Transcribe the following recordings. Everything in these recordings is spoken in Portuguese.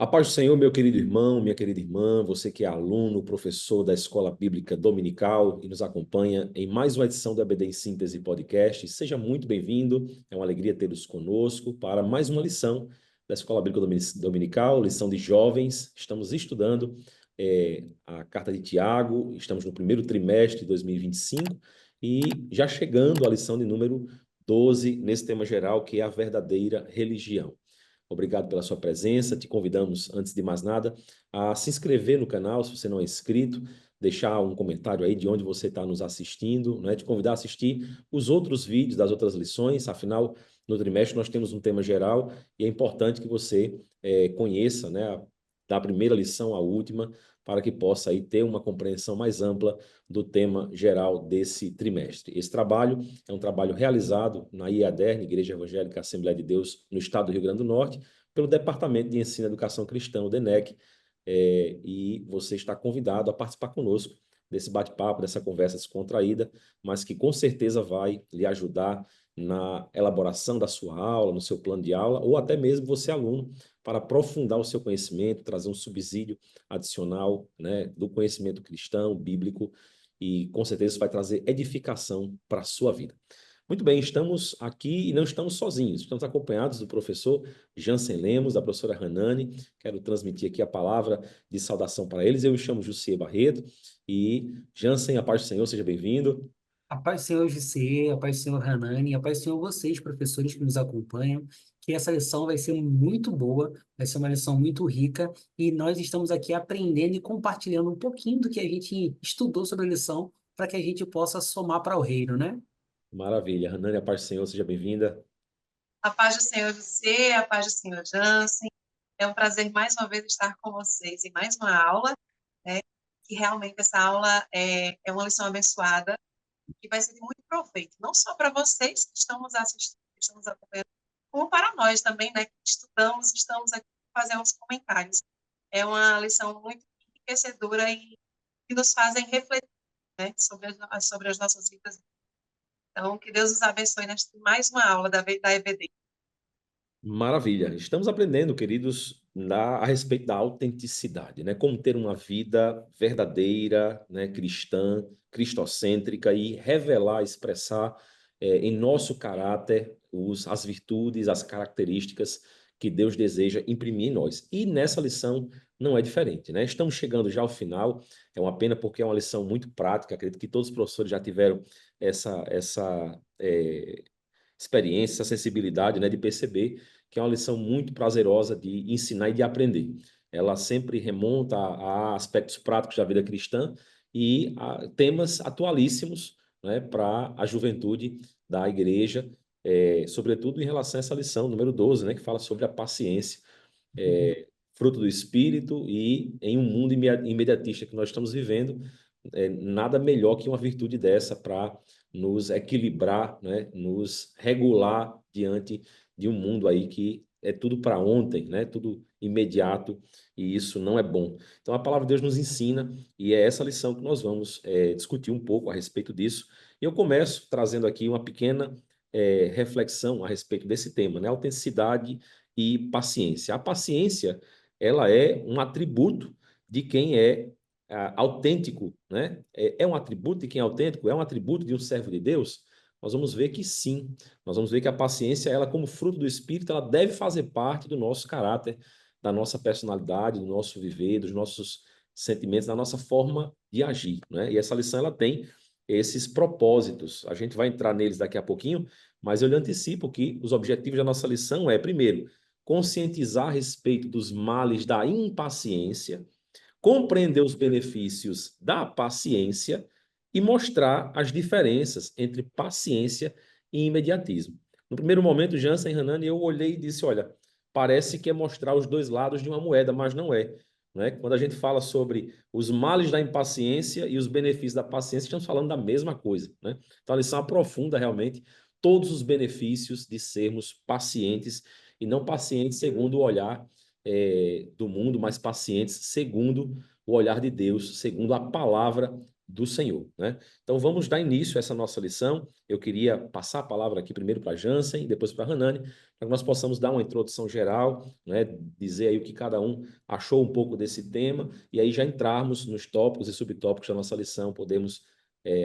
A paz do Senhor, meu querido irmão, minha querida irmã, você que é aluno, professor da Escola Bíblica Dominical e nos acompanha em mais uma edição do EBD em Síntese Podcast, seja muito bem-vindo. É uma alegria tê-los conosco para mais uma lição da Escola Bíblica Dominical, lição de jovens. Estamos estudando a Carta de Tiago, estamos no primeiro trimestre de 2025 e já chegando à lição de número 12 nesse tema geral, que é a verdadeira religião. Obrigado pela sua presença. Te convidamos, antes de mais nada, a se inscrever no canal, se você não é inscrito, deixar um comentário aí de onde você está nos assistindo, né? Te convidar a assistir os outros vídeos das outras lições. Afinal, no trimestre nós temos um tema geral e é importante que você conheça, né, da primeira lição à última, para que possa aí ter uma compreensão mais ampla do tema geral desse trimestre. Esse trabalho é um trabalho realizado na IADERN, Igreja Evangélica Assembleia de Deus, no estado do Rio Grande do Norte, pelo Departamento de Ensino e Educação Cristã, o DENEC, e você está convidado a participar conosco desse bate-papo, dessa conversa descontraída, mas que com certeza vai lhe ajudar na elaboração da sua aula, no seu plano de aula, ou até mesmo você, aluno, para aprofundar o seu conhecimento, trazer um subsídio adicional, né, do conhecimento cristão, bíblico, e com certeza isso vai trazer edificação para a sua vida. Muito bem, estamos aqui e não estamos sozinhos, estamos acompanhados do professor Jansen Lemos, da professora Hanani. Quero transmitir aqui a palavra de saudação para eles. Eu me chamo Jussier Barreto e Jansen, a paz do Senhor, seja bem-vindo. A paz do Senhor José, a paz do Senhor Hanani, a paz do Senhor vocês, professores que nos acompanham, que essa lição vai ser muito boa, vai ser uma lição muito rica, e nós estamos aqui aprendendo e compartilhando um pouquinho do que a gente estudou sobre a lição, para que a gente possa somar para o reino, né? Maravilha. Hanani, a paz do Senhor, seja bem-vinda. A paz do Senhor você, a paz do Senhor Jansen. É um prazer mais uma vez estar com vocês em mais uma aula, né? Que realmente essa aula é uma lição abençoada que vai ser de muito proveito, não só para vocês que estão nos assistindo, que estão nos acompanhando, como para nós também, né? Que estudamos, estamos aqui fazendo os comentários. É uma lição muito enriquecedora e que nos fazem refletir, né? Sobre as nossas vidas. Então, que Deus nos abençoe nesta mais uma aula da EBD. Maravilha. Estamos aprendendo, queridos, a respeito da autenticidade, né? Como ter uma vida verdadeira, né? Cristã, cristocêntrica e revelar, expressar em nosso caráter as virtudes, as características que Deus deseja imprimir em nós. E nessa lição não é diferente, né? Estamos chegando já ao final. É uma pena porque é uma lição muito prática. Acredito que todos os professores já tiveram essa experiência, essa sensibilidade, né, de perceber que é uma lição muito prazerosa de ensinar e de aprender. Ela sempre remonta a aspectos práticos da vida cristã e a temas atualíssimos, né, para a juventude da igreja, sobretudo em relação a essa lição número 12, né, que fala sobre a paciência, fruto do Espírito, e em um mundo imediatista que nós estamos vivendo, nada melhor que uma virtude dessa para nos equilibrar, né, nos regular diante de um mundo aí que é tudo para ontem, né, tudo imediato, e isso não é bom. Então a palavra de Deus nos ensina, e é essa lição que nós vamos discutir um pouco a respeito disso. Eu começo trazendo aqui uma pequena reflexão a respeito desse tema, né, autenticidade e paciência. A paciência, ela é um atributo de quem é autêntico, né? É um atributo de quem é autêntico? É um atributo de um servo de Deus? Nós vamos ver que sim. Nós vamos ver que a paciência, ela como fruto do Espírito, ela deve fazer parte do nosso caráter, da nossa personalidade, do nosso viver, dos nossos sentimentos, da nossa forma de agir, né? E essa lição, ela tem esses propósitos. A gente vai entrar neles daqui a pouquinho, mas eu lhe antecipo que os objetivos da nossa lição primeiro, conscientizar a respeito dos males da impaciência, compreender os benefícios da paciência e mostrar as diferenças entre paciência e imediatismo. No primeiro momento, Jansen e Hanani, eu olhei e disse, olha, parece que é mostrar os dois lados de uma moeda, mas não é. Né? Quando a gente fala sobre os males da impaciência e os benefícios da paciência, estamos falando da mesma coisa. Né? Então, a lição aprofunda realmente todos os benefícios de sermos pacientes, e não pacientes segundo o olhar do mundo, mas pacientes segundo o olhar de Deus, segundo a palavra do Senhor, né? Então, vamos dar início a essa nossa lição. Eu queria passar a palavra aqui primeiro para Jansen, depois para Hanani, para que nós possamos dar uma introdução geral, né? Dizer aí o que cada um achou um pouco desse tema, e aí já entrarmos nos tópicos e subtópicos da nossa lição, podemos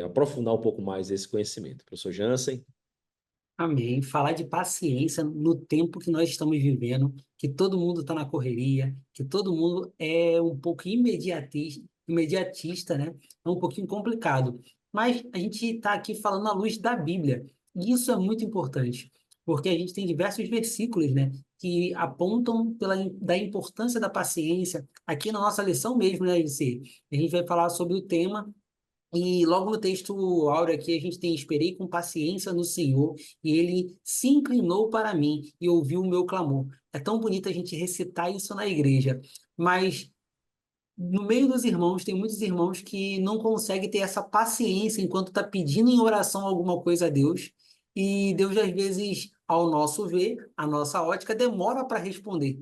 aprofundar um pouco mais esse conhecimento. Professor Jansen. Amém. Falar de paciência no tempo que nós estamos vivendo, que todo mundo está na correria, que todo mundo é um pouco imediatista, né? É um pouquinho complicado. Mas a gente está aqui falando à luz da Bíblia. E isso é muito importante, porque a gente tem diversos versículos, né, que apontam da importância da paciência. Aqui na nossa lição mesmo, né, JC? A gente vai falar sobre o tema. E logo no texto áureo aqui a gente tem: esperei com paciência no Senhor, e ele se inclinou para mim e ouviu o meu clamor. É tão bonito a gente recitar isso na igreja, mas no meio dos irmãos tem muitos irmãos que não conseguem ter essa paciência enquanto está pedindo em oração alguma coisa a Deus, e Deus às vezes, ao nosso ver, a nossa ótica, demora para responder.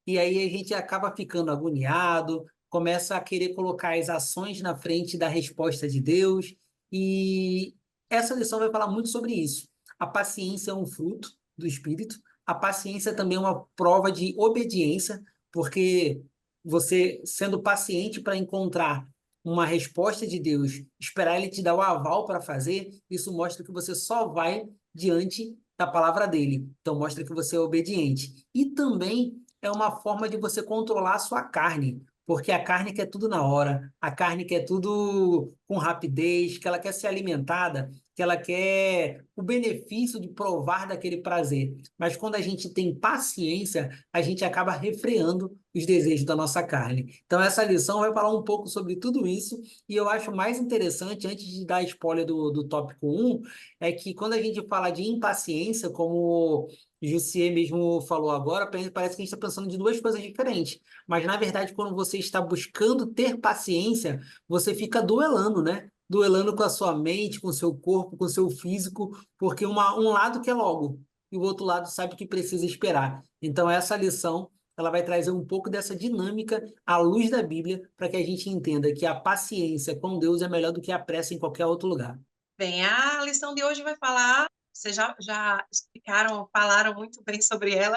E aí a gente acaba ficando agoniado, começa a querer colocar as ações na frente da resposta de Deus. E essa lição vai falar muito sobre isso. A paciência é um fruto do Espírito. A paciência também é uma prova de obediência, porque você, sendo paciente para encontrar uma resposta de Deus, esperar Ele te dar o aval para fazer, isso mostra que você só vai diante da palavra dele. Então, mostra que você é obediente. E também é uma forma de você controlar a sua carne, porque a carne quer tudo na hora, a carne quer tudo com rapidez, que ela quer ser alimentada, que ela quer o benefício de provar daquele prazer. Mas quando a gente tem paciência, a gente acaba refreando os desejos da nossa carne. Então, essa lição vai falar um pouco sobre tudo isso, e eu acho mais interessante, antes de dar spoiler do tópico 1, é que quando a gente fala de impaciência, como Jussier mesmo falou agora, parece que a gente está pensando de duas coisas diferentes. Mas, na verdade, quando você está buscando ter paciência, você fica duelando, né? Duelando com a sua mente, com o seu corpo, com o seu físico, porque um lado quer logo, e o outro lado sabe que precisa esperar. Então, essa lição ela vai trazer um pouco dessa dinâmica à luz da Bíblia, para que a gente entenda que a paciência com Deus é melhor do que a pressa em qualquer outro lugar. Bem, a lição de hoje vai falar, vocês já explicaram, falaram muito bem sobre ela.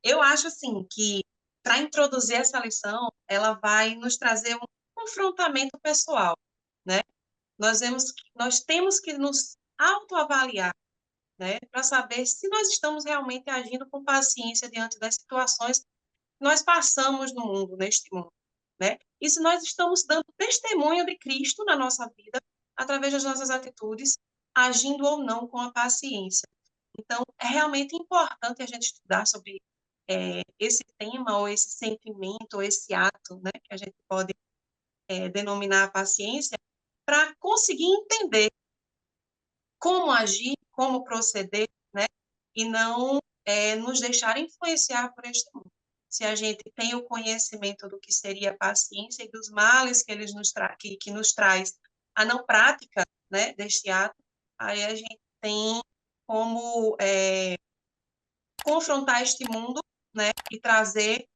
Eu acho, assim, que para introduzir essa lição, ela vai nos trazer um confrontamento pessoal, né? Nós temos que nos autoavaliar, né? Para saber se nós estamos realmente agindo com paciência diante das situações que nós passamos no mundo, neste mundo, né? E se nós estamos dando testemunho de Cristo na nossa vida, através das nossas atitudes, agindo ou não com a paciência. Então, é realmente importante a gente estudar sobre esse tema, ou esse sentimento, ou esse ato, né, que a gente pode denominar a paciência, para conseguir entender como agir, como proceder, né, e não nos deixar influenciar por este mundo. Se a gente tem o conhecimento do que seria a paciência e dos males que eles que nos traz a não prática, né, deste ato, aí a gente tem como confrontar este mundo, né, e trazer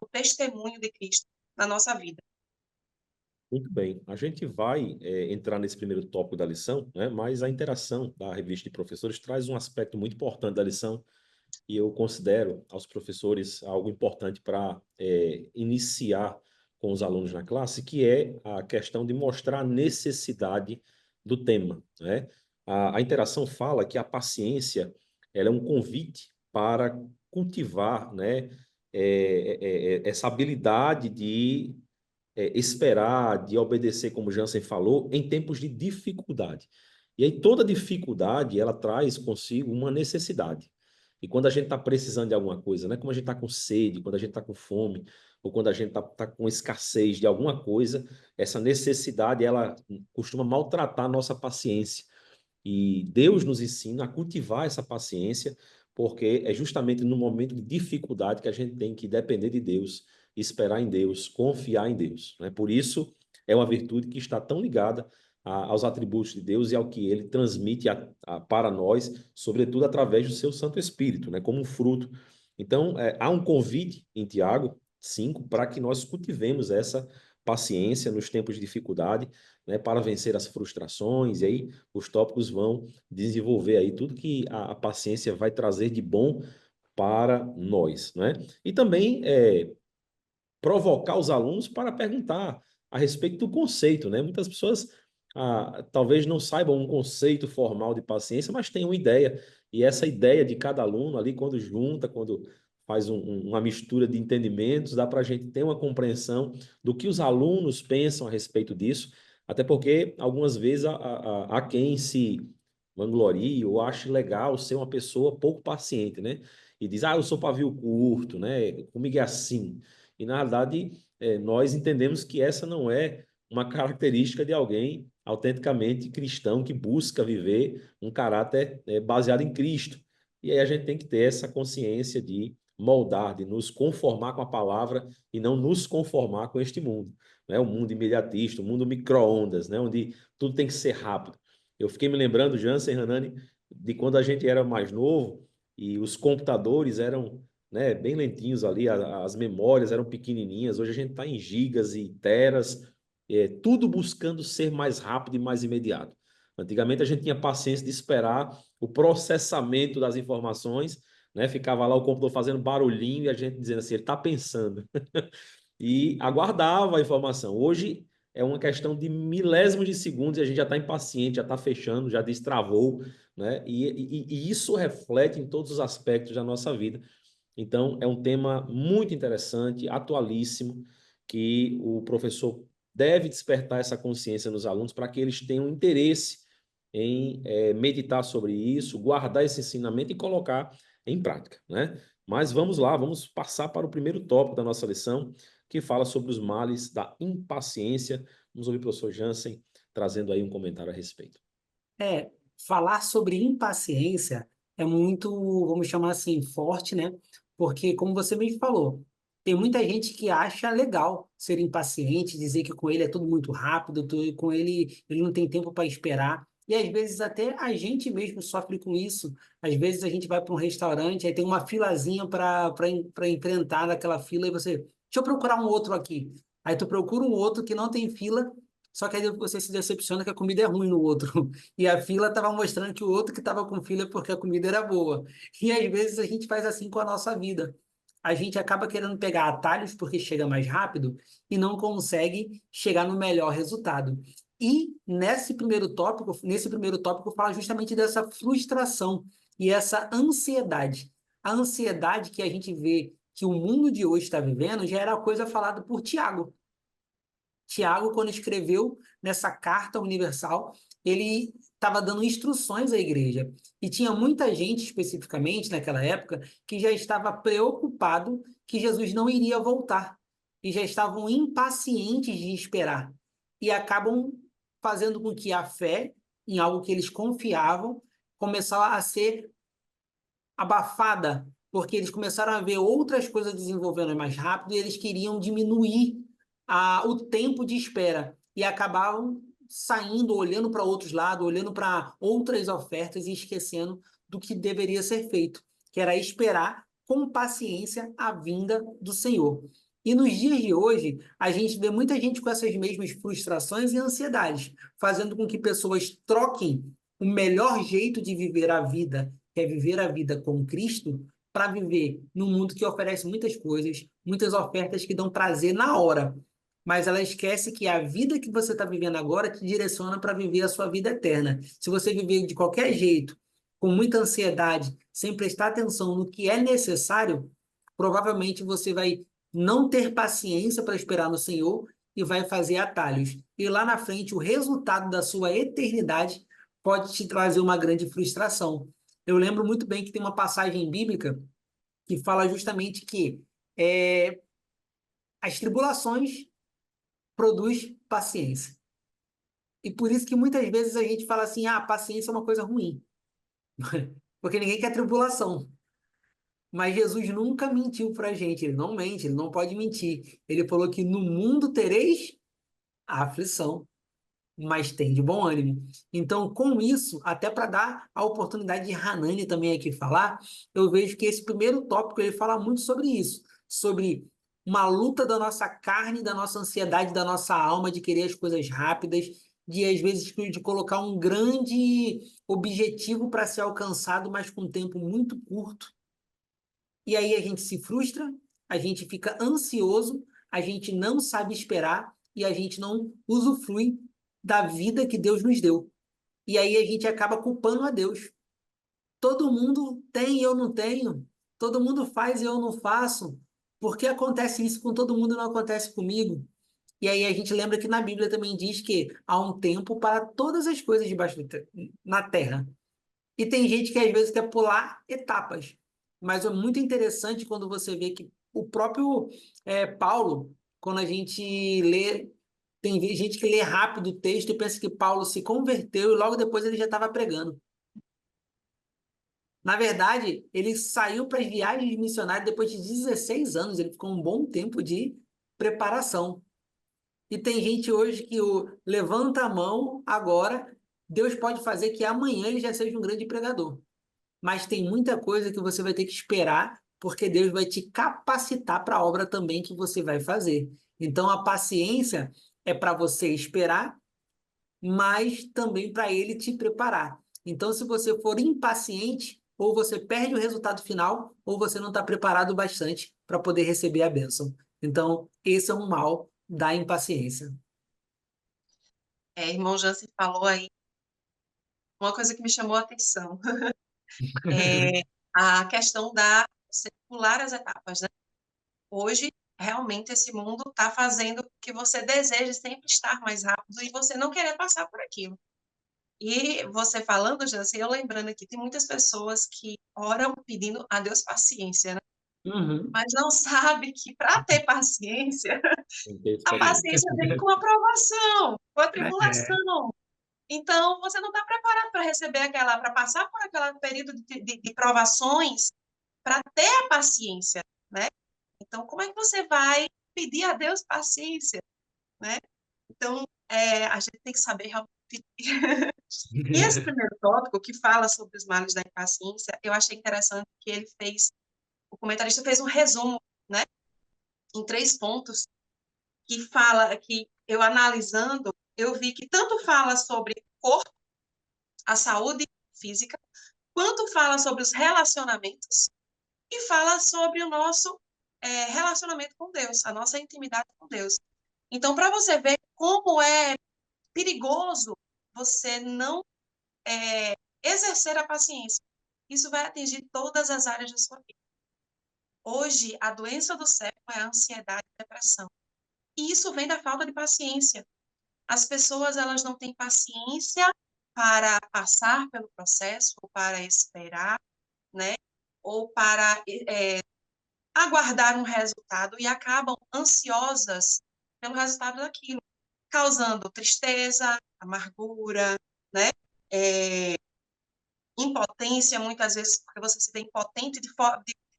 o testemunho de Cristo na nossa vida. Muito bem, a gente vai entrar nesse primeiro tópico da lição, né? Mas a interação da revista de professores traz um aspecto muito importante da lição, e eu considero aos professores algo importante para iniciar com os alunos na classe, que é a questão de mostrar a necessidade do tema, né? A interação fala que a paciência ela é um convite para cultivar, né, essa habilidade de esperar, de obedecer, como Jansen falou, em tempos de dificuldade. E aí toda dificuldade, ela traz consigo uma necessidade. E quando a gente está precisando de alguma coisa, né? Como a gente está com sede, quando a gente está com fome, ou quando a gente está com escassez de alguma coisa, essa necessidade, ela costuma maltratar a nossa paciência. E Deus nos ensina a cultivar essa paciência, porque é justamente no momento de dificuldade que a gente tem que depender de Deus, esperar em Deus, confiar em Deus, né? Por isso, é uma virtude que está tão ligada aos atributos de Deus e ao que ele transmite para nós, sobretudo através do seu Santo Espírito, né? Como um fruto. Então, há um convite em Tiago 5 para que nós cultivemos essa paciência nos tempos de dificuldade, né, para vencer as frustrações, e aí os tópicos vão desenvolver aí tudo que a paciência vai trazer de bom para nós, né? E também provocar os alunos para perguntar a respeito do conceito, né? Muitas pessoas talvez não saibam um conceito formal de paciência, mas têm uma ideia, e essa ideia de cada aluno ali, quando junta, quando faz uma mistura de entendimentos, dá para a gente ter uma compreensão do que os alunos pensam a respeito disso, até porque algumas vezes há quem se vanglorie ou ache legal ser uma pessoa pouco paciente, né? E diz, eu sou pavio curto, né? Comigo é assim. E, na verdade, nós entendemos que essa não é uma característica de alguém autenticamente cristão que busca viver um caráter baseado em Cristo. E aí a gente tem que ter essa consciência de moldar, de nos conformar com a palavra e não nos conformar com este mundo, né? O mundo imediatista, o mundo micro-ondas, né? Onde tudo tem que ser rápido. Eu fiquei me lembrando, Jansen, Hanani, de quando a gente era mais novo e os computadores eram, né, bem lentinhos ali, as memórias eram pequenininhas. Hoje a gente está em gigas e teras, tudo buscando ser mais rápido e mais imediato. Antigamente a gente tinha paciência de esperar o processamento das informações, né? Ficava lá o computador fazendo barulhinho e a gente dizendo assim, ele está pensando. E aguardava a informação. Hoje é uma questão de milésimos de segundos e a gente já está impaciente, já está fechando, já destravou, né? E isso reflete em todos os aspectos da nossa vida. Então, é um tema muito interessante, atualíssimo, que o professor deve despertar essa consciência nos alunos para que eles tenham interesse em meditar sobre isso, guardar esse ensinamento e colocar em prática, né? Mas vamos lá, vamos passar para o primeiro tópico da nossa lição, que fala sobre os males da impaciência. Vamos ouvir o professor Jansen trazendo aí um comentário a respeito. Falar sobre impaciência é muito, vamos chamar assim, forte, né? Porque, como você mesmo falou, tem muita gente que acha legal ser impaciente, dizer que com ele é tudo muito rápido, com ele não tem tempo para esperar. E às vezes até a gente mesmo sofre com isso. Às vezes a gente vai para um restaurante, aí tem uma filazinha para enfrentar naquela fila e você, deixa eu procurar um outro aqui. Aí tu procura um outro que não tem fila, só que aí você se decepciona que a comida é ruim no outro. E a fila estava mostrando que o outro que estava com fila é porque a comida era boa. E às vezes a gente faz assim com a nossa vida. A gente acaba querendo pegar atalhos porque chega mais rápido e não consegue chegar no melhor resultado. E nesse primeiro tópico fala justamente dessa frustração e essa ansiedade. A ansiedade que a gente vê que o mundo de hoje está vivendo já era coisa falada por Tiago. Tiago, quando escreveu nessa carta universal, ele estava dando instruções à igreja. E tinha muita gente, especificamente naquela época, que já estava preocupado que Jesus não iria voltar. E já estavam impacientes de esperar. E acabam fazendo com que a fé em algo que eles confiavam começasse a ser abafada, porque eles começaram a ver outras coisas desenvolvendo mais rápido e eles queriam diminuir o tempo de espera e acabavam saindo, olhando para outros lados, olhando para outras ofertas e esquecendo do que deveria ser feito, que era esperar com paciência a vinda do Senhor. E nos dias de hoje, a gente vê muita gente com essas mesmas frustrações e ansiedades, fazendo com que pessoas troquem o melhor jeito de viver a vida, que é viver a vida com Cristo, para viver num mundo que oferece muitas coisas, muitas ofertas que dão prazer na hora. Mas ela esquece que a vida que você está vivendo agora te direciona para viver a sua vida eterna. Se você viver de qualquer jeito, com muita ansiedade, sem prestar atenção no que é necessário, provavelmente você vai não ter paciência para esperar no Senhor e vai fazer atalhos. E lá na frente, o resultado da sua eternidade pode te trazer uma grande frustração. Eu lembro muito bem que tem uma passagem bíblica que fala justamente que as tribulações produz paciência. E por isso que muitas vezes a gente fala assim, paciência é uma coisa ruim. Porque ninguém quer tribulação. Mas Jesus nunca mentiu para a gente, ele não mente, ele não pode mentir. Ele falou que no mundo tereis a aflição, mas tem de bom ânimo. Então, com isso, até para dar a oportunidade de Hanani também aqui falar, eu vejo que esse primeiro tópico ele fala muito sobre isso, sobre uma luta da nossa carne, da nossa ansiedade, da nossa alma de querer as coisas rápidas, de às vezes de colocar um grande objetivo para ser alcançado, mas com um tempo muito curto. E aí a gente se frustra, a gente fica ansioso, a gente não sabe esperar e a gente não usufrui da vida que Deus nos deu. E aí a gente acaba culpando a Deus. Todo mundo tem e eu não tenho. Todo mundo faz e eu não faço. Por que acontece isso com todo mundo e não acontece comigo? E aí a gente lembra que na Bíblia também diz que há um tempo para todas as coisas na terra. E tem gente que às vezes quer pular etapas. Mas é muito interessante quando você vê que o próprio Paulo, quando a gente lê, tem gente que lê rápido o texto e pensa que Paulo se converteu e logo depois ele já estava pregando. Na verdade, ele saiu para as viagens missionárias depois de 16 anos. Ele ficou um bom tempo de preparação. E tem gente hoje que levanta a mão agora, Deus pode fazer que amanhã ele já seja um grande pregador. Mas tem muita coisa que você vai ter que esperar, porque Deus vai te capacitar para a obra também que você vai fazer. Então a paciência é para você esperar, mas também para ele te preparar. Então, se você for impaciente, ou você perde o resultado final, ou você não está preparado bastante para poder receber a bênção. Então, esse é um mal da impaciência. Irmão Jansen falou aí uma coisa que me chamou a atenção. É a questão da você pular as etapas, né? Hoje, realmente, esse mundo está fazendo que você deseje sempre estar mais rápido e você não querer passar por aquilo. E você falando, Jansen, eu lembrando aqui, tem muitas pessoas que oram pedindo a Deus paciência, né? Uhum. Mas não sabe que para ter paciência, Tem que ter a experiência. paciência vem com a provação, com a É. tribulação. Então, você não está preparado para receber aquela, para passar por aquele período de provações, para ter a paciência, né? Então, como é que você vai pedir a Deus paciência, né? Então, a gente tem que saber realmente pedir. E esse primeiro tópico, que fala sobre os males da impaciência, eu achei interessante que o comentarista fez um resumo, né, em 3 pontos, que fala, que eu analisando, eu vi que tanto fala sobre o corpo, a saúde física, quanto fala sobre os relacionamentos e fala sobre o nosso relacionamento com Deus, a nossa intimidade com Deus. Então, para você ver como é perigoso você não exercer a paciência, isso vai atingir todas as áreas da sua vida. Hoje, a doença do século é a ansiedade e a depressão. E isso vem da falta de paciência. As pessoas, elas não têm paciência para passar pelo processo, ou para esperar, né? Ou para aguardar um resultado e acabam ansiosas pelo resultado daquilo, causando tristeza, amargura, né? Impotência, muitas vezes, porque você se vê impotente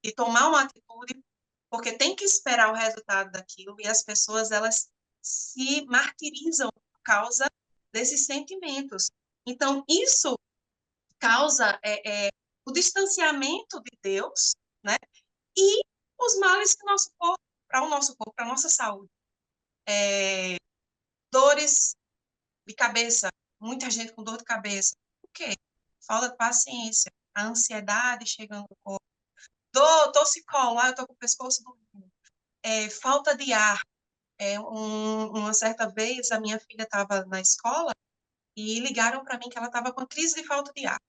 de tomar uma atitude, porque tem que esperar o resultado daquilo, e as pessoas, elas se martirizam por causa desses sentimentos. Então, isso causa o distanciamento de Deus, né? E os males que o nosso corpo, para o nosso corpo, para a nossa saúde. Dores de cabeça, muita gente com dor de cabeça. Por quê? Falta de paciência, a ansiedade chegando no corpo. Torcicolo, eu estou com o pescoço doendo. Falta de ar. Uma certa vez, a minha filha estava na escola e ligaram para mim que ela estava com crise de falta de ar.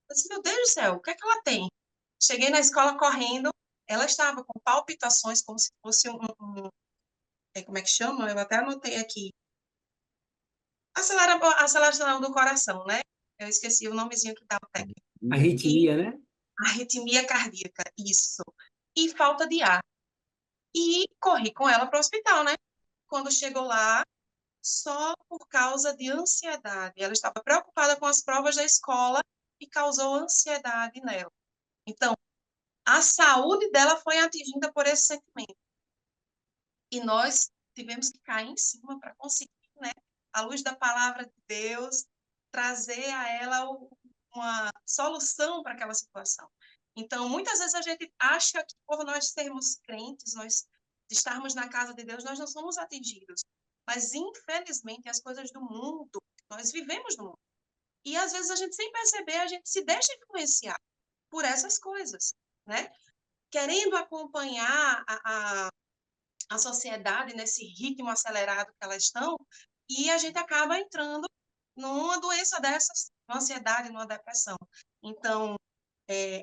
Eu disse, meu Deus do céu, o que é que ela tem? Cheguei na escola correndo, ela estava com palpitações, como se fosse como é que chama? Eu até anotei aqui. Aceleração do coração, né? Eu esqueci o nomezinho que dá o técnico. E Arritmia, né? arritmia cardíaca, isso. E falta de ar. E corri com ela para o hospital, né? Quando chegou lá, só por causa de ansiedade. Ela estava preocupada com as provas da escola e causou ansiedade nela. Então, a saúde dela foi atingida por esse sentimento. E nós tivemos que cair em cima para conseguir, né, à luz da palavra de Deus, trazer a ela uma solução para aquela situação. Então, muitas vezes a gente acha que por nós sermos crentes, nós de estarmos na casa de Deus, nós não somos atingidos. Mas, infelizmente, as coisas do mundo, nós vivemos no mundo. E, às vezes, a gente, sem perceber, a gente se deixa influenciar por essas coisas, né? Querendo acompanhar a sociedade nesse ritmo acelerado que elas estão, e a gente acaba entrando numa doença dessas, numa ansiedade, numa depressão. Então,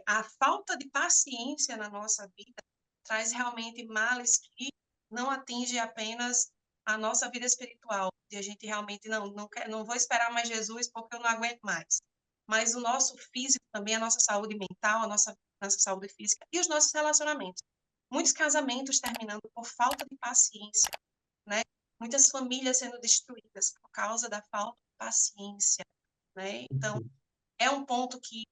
a falta de paciência na nossa vida traz realmente males que não atinge apenas a nossa vida espiritual, e a gente realmente não vou esperar mais Jesus porque eu não aguento mais. Mas o nosso físico também, a nossa saúde mental, a nossa saúde física e os nossos relacionamentos. Muitos casamentos terminando por falta de paciência, né? Muitas famílias sendo destruídas por causa da falta de paciência, né? Então, é um ponto que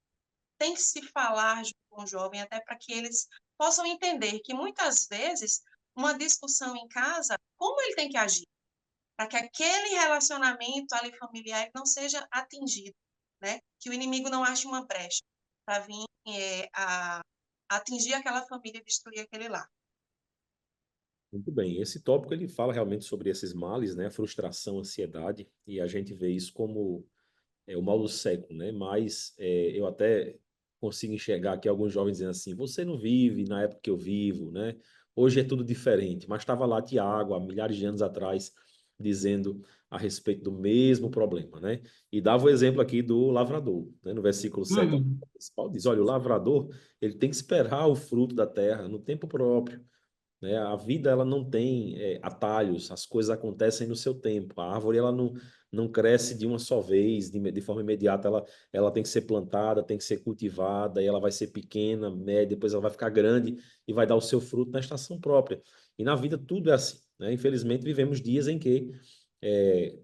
tem que se falar junto com o jovem, até para que eles possam entender que, muitas vezes, uma discussão em casa, como ele tem que agir, para que aquele relacionamento ali familiar não seja atingido, né? Que o inimigo não ache uma brecha para vir a atingir aquela família e destruir aquele lar. Muito bem, esse tópico ele fala realmente sobre esses males, né? Frustração, ansiedade, e a gente vê isso como o mal do século, né? Mas eu até consigo enxergar aqui alguns jovens dizendo assim: você não vive na época que eu vivo, né? Hoje é tudo diferente. Mas estava lá Tiago, há milhares de anos atrás, dizendo a respeito do mesmo problema, né? E dava o exemplo aqui do lavrador, né? No versículo 7, Uhum. Paulo diz: olha, o lavrador ele tem que esperar o fruto da terra no tempo próprio, né? A vida ela não tem atalhos, as coisas acontecem no seu tempo. A árvore ela não cresce de uma só vez, de forma imediata. Ela tem que ser plantada, tem que ser cultivada, e ela vai ser pequena, média, depois ela vai ficar grande e vai dar o seu fruto na estação própria. E na vida tudo é assim, né? Infelizmente vivemos dias em que é,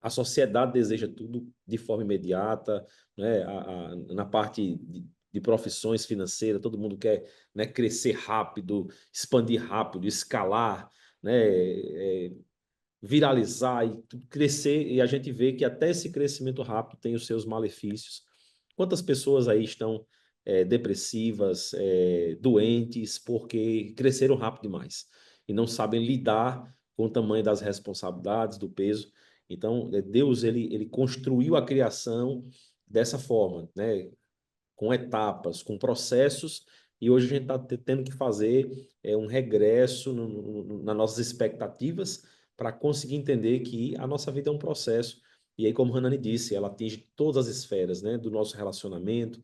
a sociedade deseja tudo de forma imediata, né? Na parte de profissões financeiras, todo mundo quer, né, crescer rápido, expandir rápido, escalar, né, viralizar e crescer. E a gente vê que até esse crescimento rápido tem os seus malefícios. Quantas pessoas aí estão depressivas, doentes, porque cresceram rápido demais e não sabem lidar com o tamanho das responsabilidades, do peso. Então, Deus ele construiu a criação dessa forma, né? Com etapas, com processos, e hoje a gente está tendo que fazer um regresso nas nossas expectativas para conseguir entender que a nossa vida é um processo. E aí, como Hanani disse, ela atinge todas as esferas, né? Do nosso relacionamento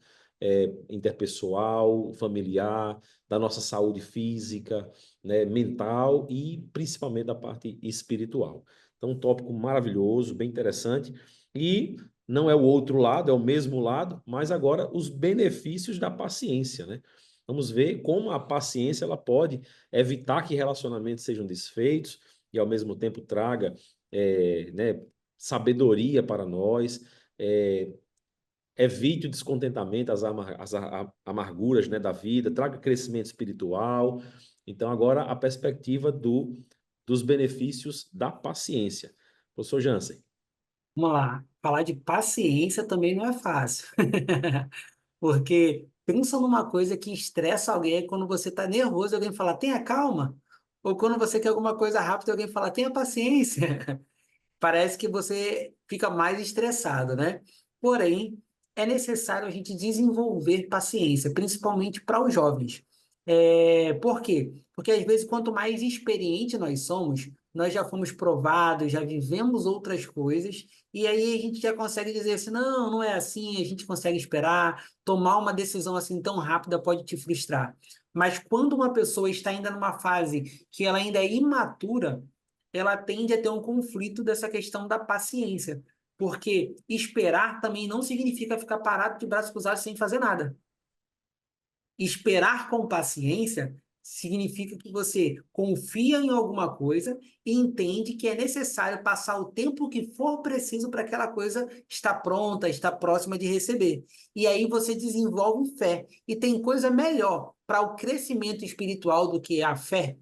interpessoal, familiar, da nossa saúde física, né? Mental e principalmente da parte espiritual. Então, um tópico maravilhoso, bem interessante. E não é o outro lado, é o mesmo lado, mas agora os benefícios da paciência, né? Vamos ver como a paciência ela pode evitar que relacionamentos sejam desfeitos e ao mesmo tempo traga né, sabedoria para nós, evite o descontentamento, as amarguras, né, da vida, traga crescimento espiritual. Então agora a perspectiva dos benefícios da paciência. Professor Jansen. Vamos lá. Falar de paciência também não é fácil. Porque pensa numa coisa que estressa alguém é quando você está nervoso e alguém fala, tenha calma. Ou quando você quer alguma coisa rápida e alguém fala, tenha paciência. Parece que você fica mais estressado, né? Porém, é necessário a gente desenvolver paciência, principalmente para os jovens. Por quê? Porque às vezes, quanto mais experiente nós somos, nós já fomos provados, já vivemos outras coisas, e aí a gente já consegue dizer assim: não, não é assim, a gente consegue esperar, tomar uma decisão assim tão rápida pode te frustrar. Mas quando uma pessoa está ainda numa fase que ela ainda é imatura, ela tende a ter um conflito dessa questão da paciência, porque esperar também não significa ficar parado de braços cruzados sem fazer nada. Esperar com paciência significa que você confia em alguma coisa e entende que é necessário passar o tempo que for preciso para aquela coisa estar pronta, estar próxima de receber. E aí você desenvolve fé. E tem coisa melhor para o crescimento espiritual do que a fé.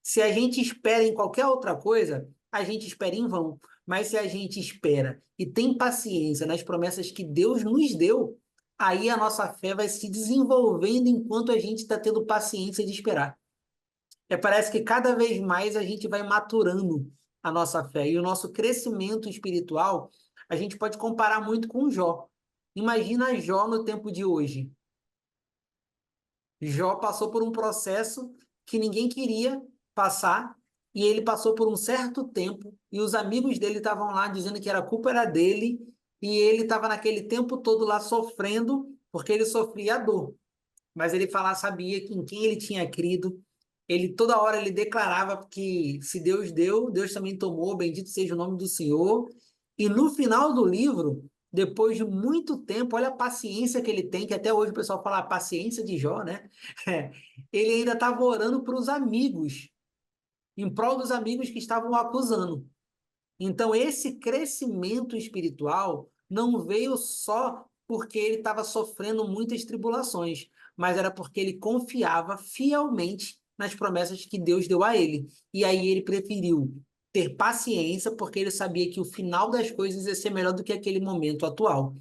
Se a gente espera em qualquer outra coisa, a gente espera em vão. Mas se a gente espera e tem paciência nas promessas que Deus nos deu, aí a nossa fé vai se desenvolvendo enquanto a gente está tendo paciência de esperar. Parece que cada vez mais a gente vai maturando a nossa fé. E o nosso crescimento espiritual, a gente pode comparar muito com Jó. Imagina Jó no tempo de hoje. Jó passou por um processo que ninguém queria passar, e ele passou por um certo tempo, e os amigos dele estavam lá dizendo que a culpa era dele, e ele estava naquele tempo todo lá sofrendo, porque ele sofria a dor. Mas ele sabia que em quem ele tinha crido. Ele toda hora ele declarava que se Deus deu, Deus também tomou, bendito seja o nome do Senhor. E no final do livro, depois de muito tempo, olha a paciência que ele tem, que até hoje o pessoal fala a paciência de Jó, né? Ele ainda estava orando para os amigos, em prol dos amigos que estavam o acusando. Então, esse crescimento espiritual não veio só porque ele estava sofrendo muitas tribulações, mas era porque ele confiava fielmente nas promessas que Deus deu a ele. E aí ele preferiu ter paciência, porque ele sabia que o final das coisas ia ser melhor do que aquele momento atual.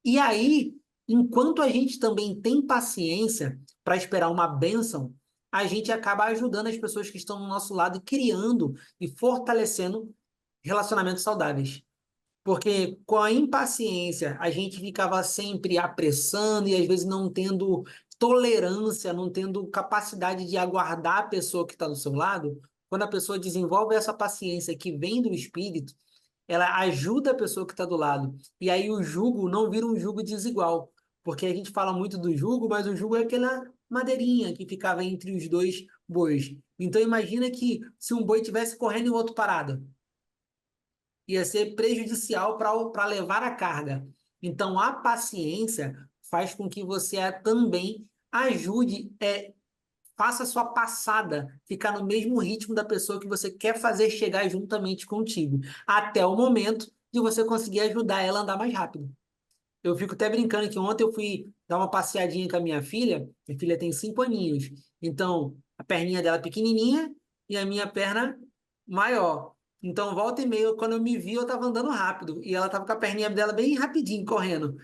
E aí, enquanto a gente também tem paciência para esperar uma bênção, a gente acaba ajudando as pessoas que estão do nosso lado e criando e fortalecendo relacionamentos saudáveis. Porque com a impaciência, a gente ficava sempre apressando e às vezes não tendo tolerância, não tendo capacidade de aguardar a pessoa que está do seu lado. Quando a pessoa desenvolve essa paciência que vem do espírito, ela ajuda a pessoa que está do lado. E aí o jugo não vira um jugo desigual. Porque a gente fala muito do jugo, mas o jugo é aquela madeirinha que ficava entre os dois bois. Então imagina que se um boi tivesse correndo e o outro parado, ia ser prejudicial para levar a carga. Então, a paciência faz com que você também ajude, faça a sua passada ficar no mesmo ritmo da pessoa que você quer fazer chegar juntamente contigo, até o momento de você conseguir ajudar ela a andar mais rápido. Eu fico até brincando que ontem eu fui dar uma passeadinha com a minha filha tem 5 aninhos, então a perninha dela é pequenininha e a minha perna maior. Então, volta e meia, quando eu me vi, eu estava andando rápido e ela estava com a perninha dela bem rapidinho, correndo.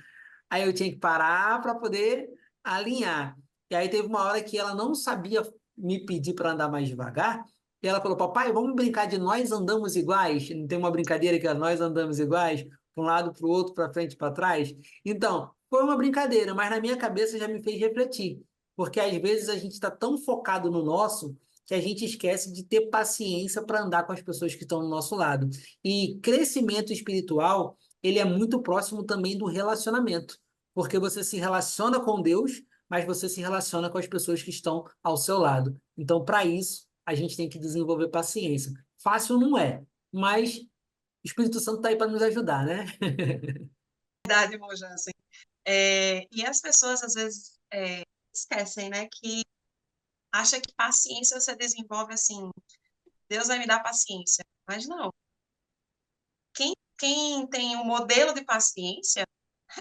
Aí eu tinha que parar para poder alinhar. E aí teve uma hora que ela não sabia me pedir para andar mais devagar. E ela falou: Papai, vamos brincar de nós andamos iguais? Não tem uma brincadeira que é nós andamos iguais, para um lado, para o outro, para frente, para trás? Então, foi uma brincadeira, mas na minha cabeça já me fez refletir. Porque às vezes a gente está tão focado no nosso que a gente esquece de ter paciência para andar com as pessoas que estão do nosso lado. E crescimento espiritual, ele é muito próximo também do relacionamento, porque você se relaciona com Deus, mas você se relaciona com as pessoas que estão ao seu lado. Então, para isso, a gente tem que desenvolver paciência. Fácil não é, mas o Espírito Santo está aí para nos ajudar, né? Verdade, irmão Jansen. E as pessoas, às vezes, esquecem, né, que acha que paciência você desenvolve assim, Deus vai me dar paciência. Mas não. Quem tem o modelo de paciência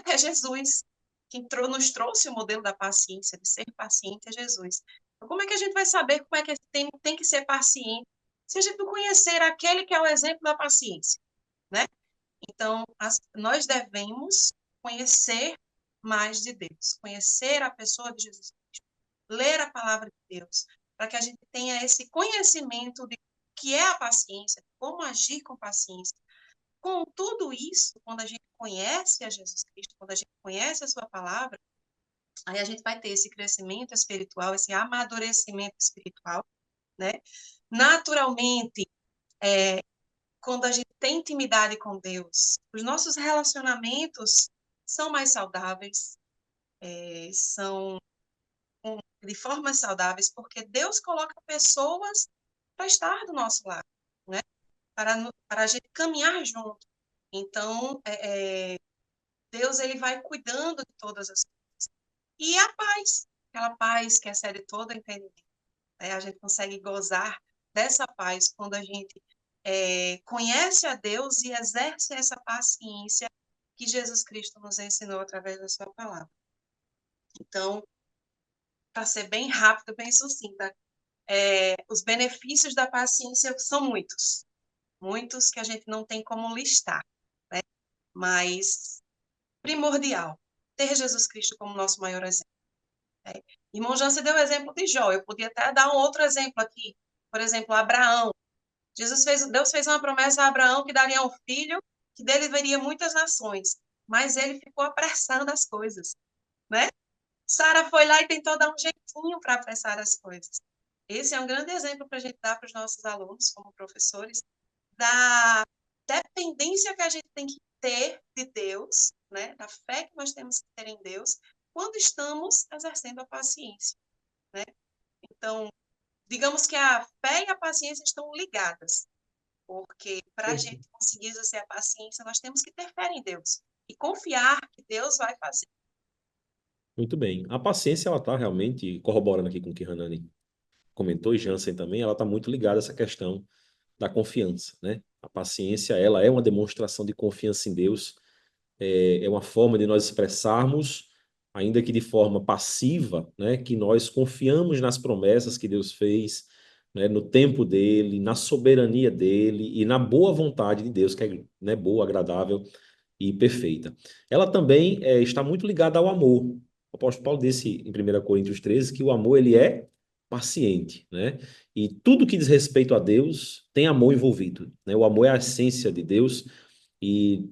é Jesus. Quem nos trouxe o modelo da paciência, de ser paciente, é Jesus. Então, como é que a gente vai saber como é que tem que ser paciente se a gente não conhecer aquele que é o exemplo da paciência, né? Então, nós devemos conhecer mais de Deus, conhecer a pessoa de Jesus Cristo, ler a palavra de Deus, para que a gente tenha esse conhecimento de o que é a paciência, como agir com paciência. Com tudo isso, quando a gente conhece a Jesus Cristo, quando a gente conhece a sua palavra, aí a gente vai ter esse crescimento espiritual, esse amadurecimento espiritual, né? Naturalmente, quando a gente tem intimidade com Deus, os nossos relacionamentos são mais saudáveis, são de formas saudáveis, porque Deus coloca pessoas para estar do nosso lado, né? Para a gente caminhar junto. Então, Deus ele vai cuidando de todas as coisas. E a paz, aquela paz que excede todo entendimento. Né? A gente consegue gozar dessa paz quando a gente conhece a Deus e exerce essa paciência que Jesus Cristo nos ensinou através da sua palavra. Então, para ser bem rápido, bem sucinta, os benefícios da paciência são muitos. Muitos que a gente não tem como listar, né? Mas primordial, ter Jesus Cristo como nosso maior exemplo. Né? Irmão Jansen deu o exemplo de Jó. Eu podia até dar um outro exemplo aqui. Por exemplo, Abraão. Deus fez uma promessa a Abraão que daria um filho, que dele veria muitas nações. Mas ele ficou apressando as coisas, né? Sara foi lá e tentou dar um jeitinho para apressar as coisas. Esse é um grande exemplo para a gente dar para os nossos alunos, como professores, da dependência que a gente tem que ter de Deus, né? Da fé que nós temos que ter em Deus, quando estamos exercendo a paciência, né? Então, digamos que a fé e a paciência estão ligadas, porque para a gente conseguir exercer a paciência, nós temos que ter fé em Deus e confiar que Deus vai fazer. Muito bem. A paciência, ela está realmente, corroborando aqui com o que Hanani comentou, e Jansen também, ela está muito ligada a essa questão da confiança, né? A paciência, ela é uma demonstração de confiança em Deus, é uma forma de nós expressarmos, ainda que de forma passiva, né, que nós confiamos nas promessas que Deus fez, né, no tempo dele, na soberania dele e na boa vontade de Deus, que é, né, boa, agradável e perfeita. Ela também está muito ligada ao amor. O apóstolo Paulo disse em 1 Coríntios 13 que o amor ele é paciente, né? E tudo que diz respeito a Deus tem amor envolvido, né? O amor é a essência de Deus e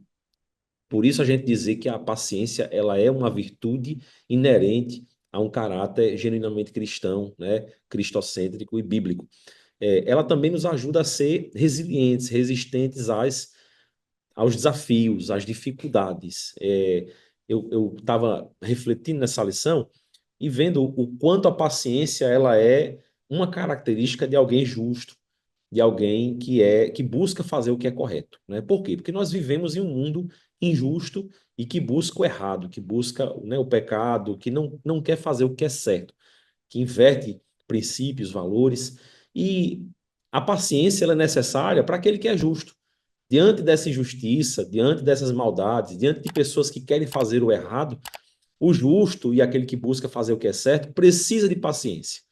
por isso a gente dizer que a paciência ela é uma virtude inerente a um caráter genuinamente cristão, né? Cristocêntrico e bíblico. Ela também nos ajuda a ser resilientes, resistentes aos desafios, às dificuldades. Eu estava refletindo nessa lição e vendo o quanto a paciência ela é uma característica de alguém justo, de alguém que busca fazer o que é correto, né? Por quê? Porque nós vivemos em um mundo injusto e que busca o errado, que busca, né, o pecado, que não quer fazer o que é certo, que inverte princípios, valores, e a paciência ela é necessária para aquele que é justo. Diante dessa injustiça, diante dessas maldades, diante de pessoas que querem fazer o errado, o justo e aquele que busca fazer o que é certo precisa de paciência,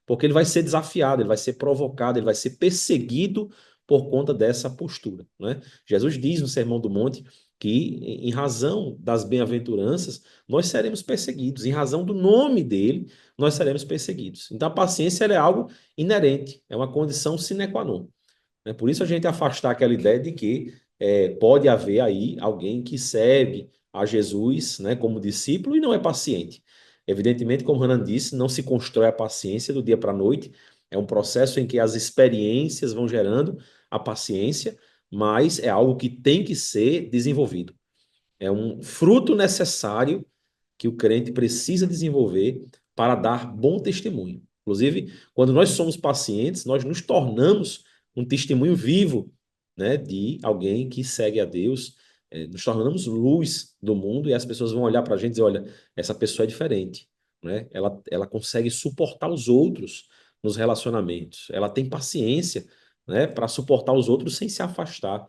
porque ele vai ser desafiado, ele vai ser provocado, ele vai ser perseguido por conta dessa postura, né? Jesus diz no Sermão do Monte que, em razão das bem-aventuranças, nós seremos perseguidos, em razão do nome dele, nós seremos perseguidos. Então, a paciência é algo inerente, é uma condição sine qua non, né? Por isso a gente afastar aquela ideia de que pode haver aí alguém que serve a Jesus, né, como discípulo e não é paciente. Evidentemente, como Hanan disse, não se constrói a paciência do dia para a noite, é um processo em que as experiências vão gerando a paciência, mas é algo que tem que ser desenvolvido. É um fruto necessário que o crente precisa desenvolver para dar bom testemunho. Inclusive, quando nós somos pacientes, nós nos tornamos um testemunho vivo, né, de alguém que segue a Deus, nos tornamos luz do mundo e as pessoas vão olhar para a gente e dizer, olha, essa pessoa é diferente, né? Ela consegue suportar os outros nos relacionamentos, ela tem paciência, né, para suportar os outros sem se afastar.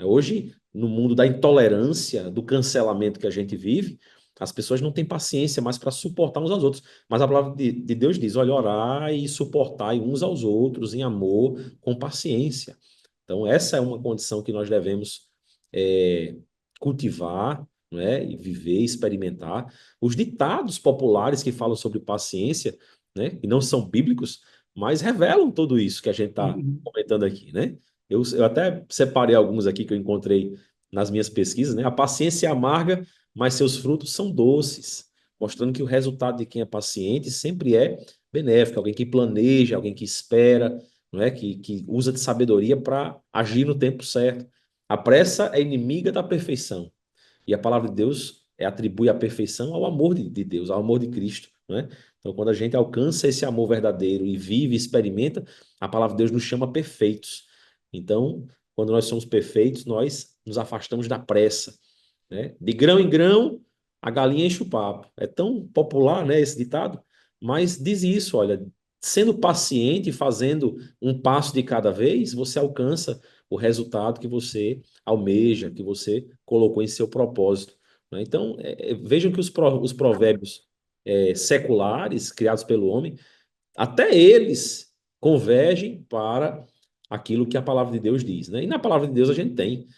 Hoje, no mundo da intolerância, do cancelamento que a gente vive, as pessoas não têm paciência mais para suportar uns aos outros. Mas a palavra de Deus diz: olha, orai e suportai uns aos outros em amor, com paciência. Então, essa é uma condição que nós devemos é, cultivar, né, e viver, experimentar. Os ditados populares que falam sobre paciência, né, e não são bíblicos, mas revelam tudo isso que a gente está comentando aqui, né? Eu até separei alguns aqui que eu encontrei nas minhas pesquisas, né? A paciência é amarga, mas seus frutos são doces, mostrando que o resultado de quem é paciente sempre é benéfico, alguém que planeja, alguém que espera, não é? Que usa de sabedoria para agir no tempo certo. A pressa é inimiga da perfeição. E a palavra de Deus atribui a perfeição ao amor de Deus, ao amor de Cristo, não é? Então, quando a gente alcança esse amor verdadeiro e vive, experimenta, a palavra de Deus nos chama perfeitos. Então, quando nós somos perfeitos, nós nos afastamos da pressa, né? De grão em grão, a galinha enche o papo. É tão popular, né, esse ditado, mas diz isso, olha, sendo paciente, fazendo um passo de cada vez, você alcança o resultado que você almeja, que você colocou em seu propósito, né? Então, vejam que os provérbios seculares, criados pelo homem, até eles convergem para aquilo que a palavra de Deus diz, né? E na palavra de Deus a gente tem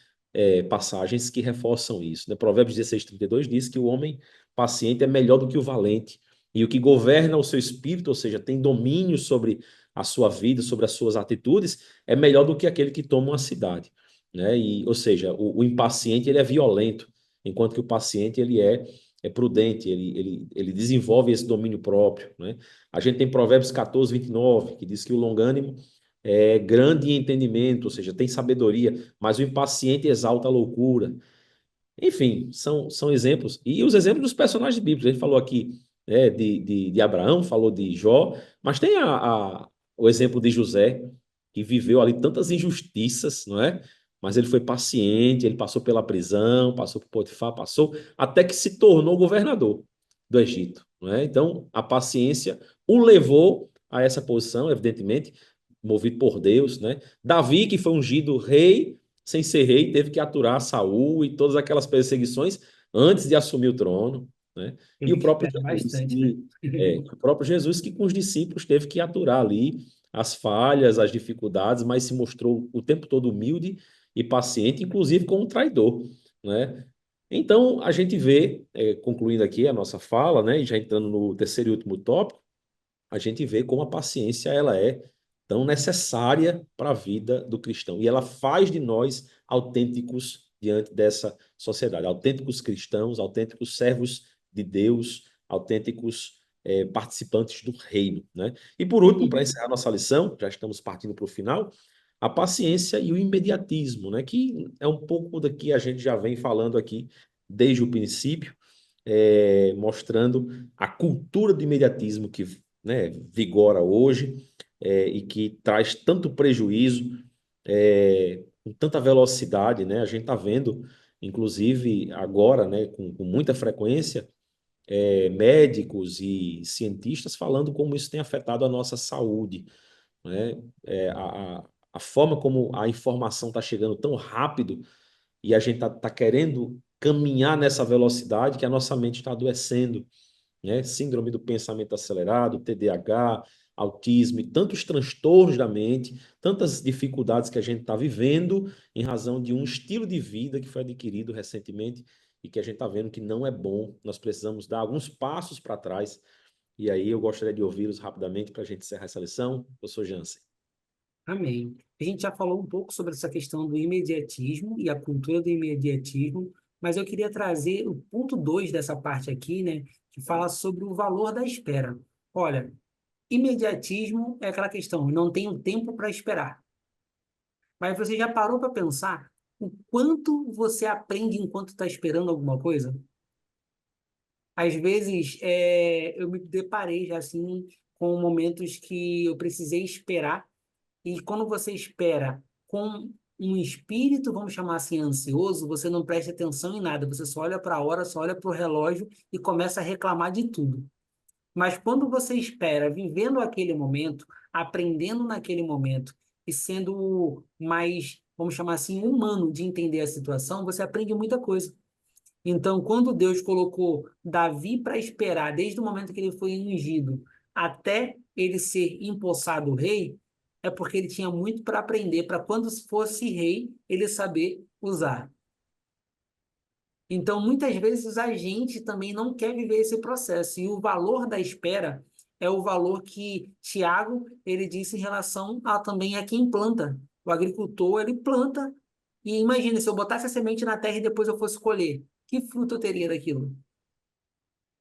passagens que reforçam isso, né? Provérbios 16:32 diz que o homem paciente é melhor do que o valente, e o que governa o seu espírito, ou seja, tem domínio sobre a sua vida, sobre as suas atitudes, é melhor do que aquele que toma uma cidade, né? E, ou seja, o impaciente ele é violento, enquanto que o paciente ele é prudente, ele desenvolve esse domínio próprio, né? A gente tem Provérbios 14, 29, que diz que o longânimo é grande em entendimento, ou seja, tem sabedoria, mas o impaciente exalta a loucura. Enfim, são exemplos. E os exemplos dos personagens bíblicos. A gente falou aqui, né, de Abraão, falou de Jó, mas tem o exemplo de José, que viveu ali tantas injustiças, não é? Mas ele foi paciente, ele passou pela prisão, passou por Potifar, passou, até que se tornou governador do Egito, não é? Então, a paciência o levou a essa posição, evidentemente, movido por Deus, né? Davi, que foi ungido rei, sem ser rei, teve que aturar Saul e todas aquelas perseguições antes de assumir o trono, né? E Teve o que próprio esperar Jesus, bastante, né? o próprio Jesus que com os discípulos teve que aturar ali as falhas, as dificuldades, mas se mostrou o tempo todo humilde e paciente, inclusive com um traidor, né? Então, a gente vê, concluindo aqui a nossa fala, né, e já entrando no terceiro e último tópico, a gente vê como a paciência ela é tão necessária para a vida do cristão. E ela faz de nós autênticos diante dessa sociedade, autênticos cristãos, autênticos servos de Deus, autênticos participantes do reino, né? E por último, para encerrar nossa lição, já estamos partindo para o final, a paciência e o imediatismo, né? Que é um pouco do que a gente já vem falando aqui desde o princípio, mostrando a cultura do imediatismo que, né, vigora hoje, e que traz tanto prejuízo, com tanta velocidade, né? A gente está vendo, inclusive agora, né, com muita frequência, médicos e cientistas falando como isso tem afetado a nossa saúde, né? A forma como a informação está chegando tão rápido e a gente está querendo caminhar nessa velocidade que a nossa mente está adoecendo, né? Síndrome do pensamento acelerado, TDAH, autismo e tantos transtornos da mente, tantas dificuldades que a gente está vivendo em razão de um estilo de vida que foi adquirido recentemente e que a gente está vendo que não é bom. Nós precisamos dar alguns passos para trás. E aí eu gostaria de ouvi-los rapidamente para a gente encerrar essa lição. Eu sou Jansen. Amém. A gente já falou um pouco sobre essa questão do imediatismo e a cultura do imediatismo, mas eu queria trazer o ponto 2 dessa parte aqui, né, que fala sobre o valor da espera. Olha, imediatismo é aquela questão, não tenho tempo para esperar. Mas você já parou para pensar o quanto você aprende enquanto está esperando alguma coisa? Às vezes, eu me deparei já assim com momentos que eu precisei esperar. E quando você espera com um espírito, vamos chamar assim, ansioso, você não presta atenção em nada, você só olha para a hora, só olha para o relógio e começa a reclamar de tudo. Mas quando você espera, vivendo aquele momento, aprendendo naquele momento e sendo mais, vamos chamar assim, humano de entender a situação, você aprende muita coisa. Então, quando Deus colocou Davi para esperar, desde o momento que ele foi ungido até ele ser empossado rei, é porque ele tinha muito para aprender, para quando fosse rei, ele saber usar. Então, muitas vezes a gente também não quer viver esse processo. E o valor da espera é o valor que Tiago ele disse em relação a também a quem planta. O agricultor, ele planta. E imagina, se eu botasse a semente na terra e depois eu fosse colher, que fruto eu teria daquilo?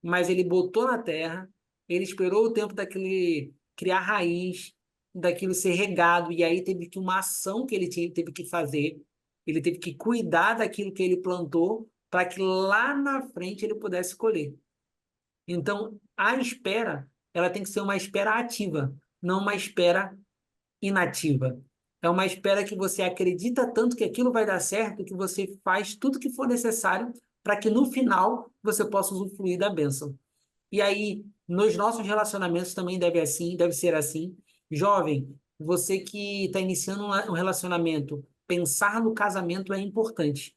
Mas ele botou na terra, ele esperou o tempo daquele criar raiz, daquilo ser regado, e aí teve que uma ação que ele teve que fazer, ele teve que cuidar daquilo que ele plantou, para que lá na frente ele pudesse colher. Então, a espera, ela tem que ser uma espera ativa, não uma espera inativa. É uma espera que você acredita tanto que aquilo vai dar certo, que você faz tudo que for necessário para que no final você possa usufruir da bênção. E aí, nos nossos relacionamentos também deve ser assim. Jovem, você que está iniciando um relacionamento, pensar no casamento é importante,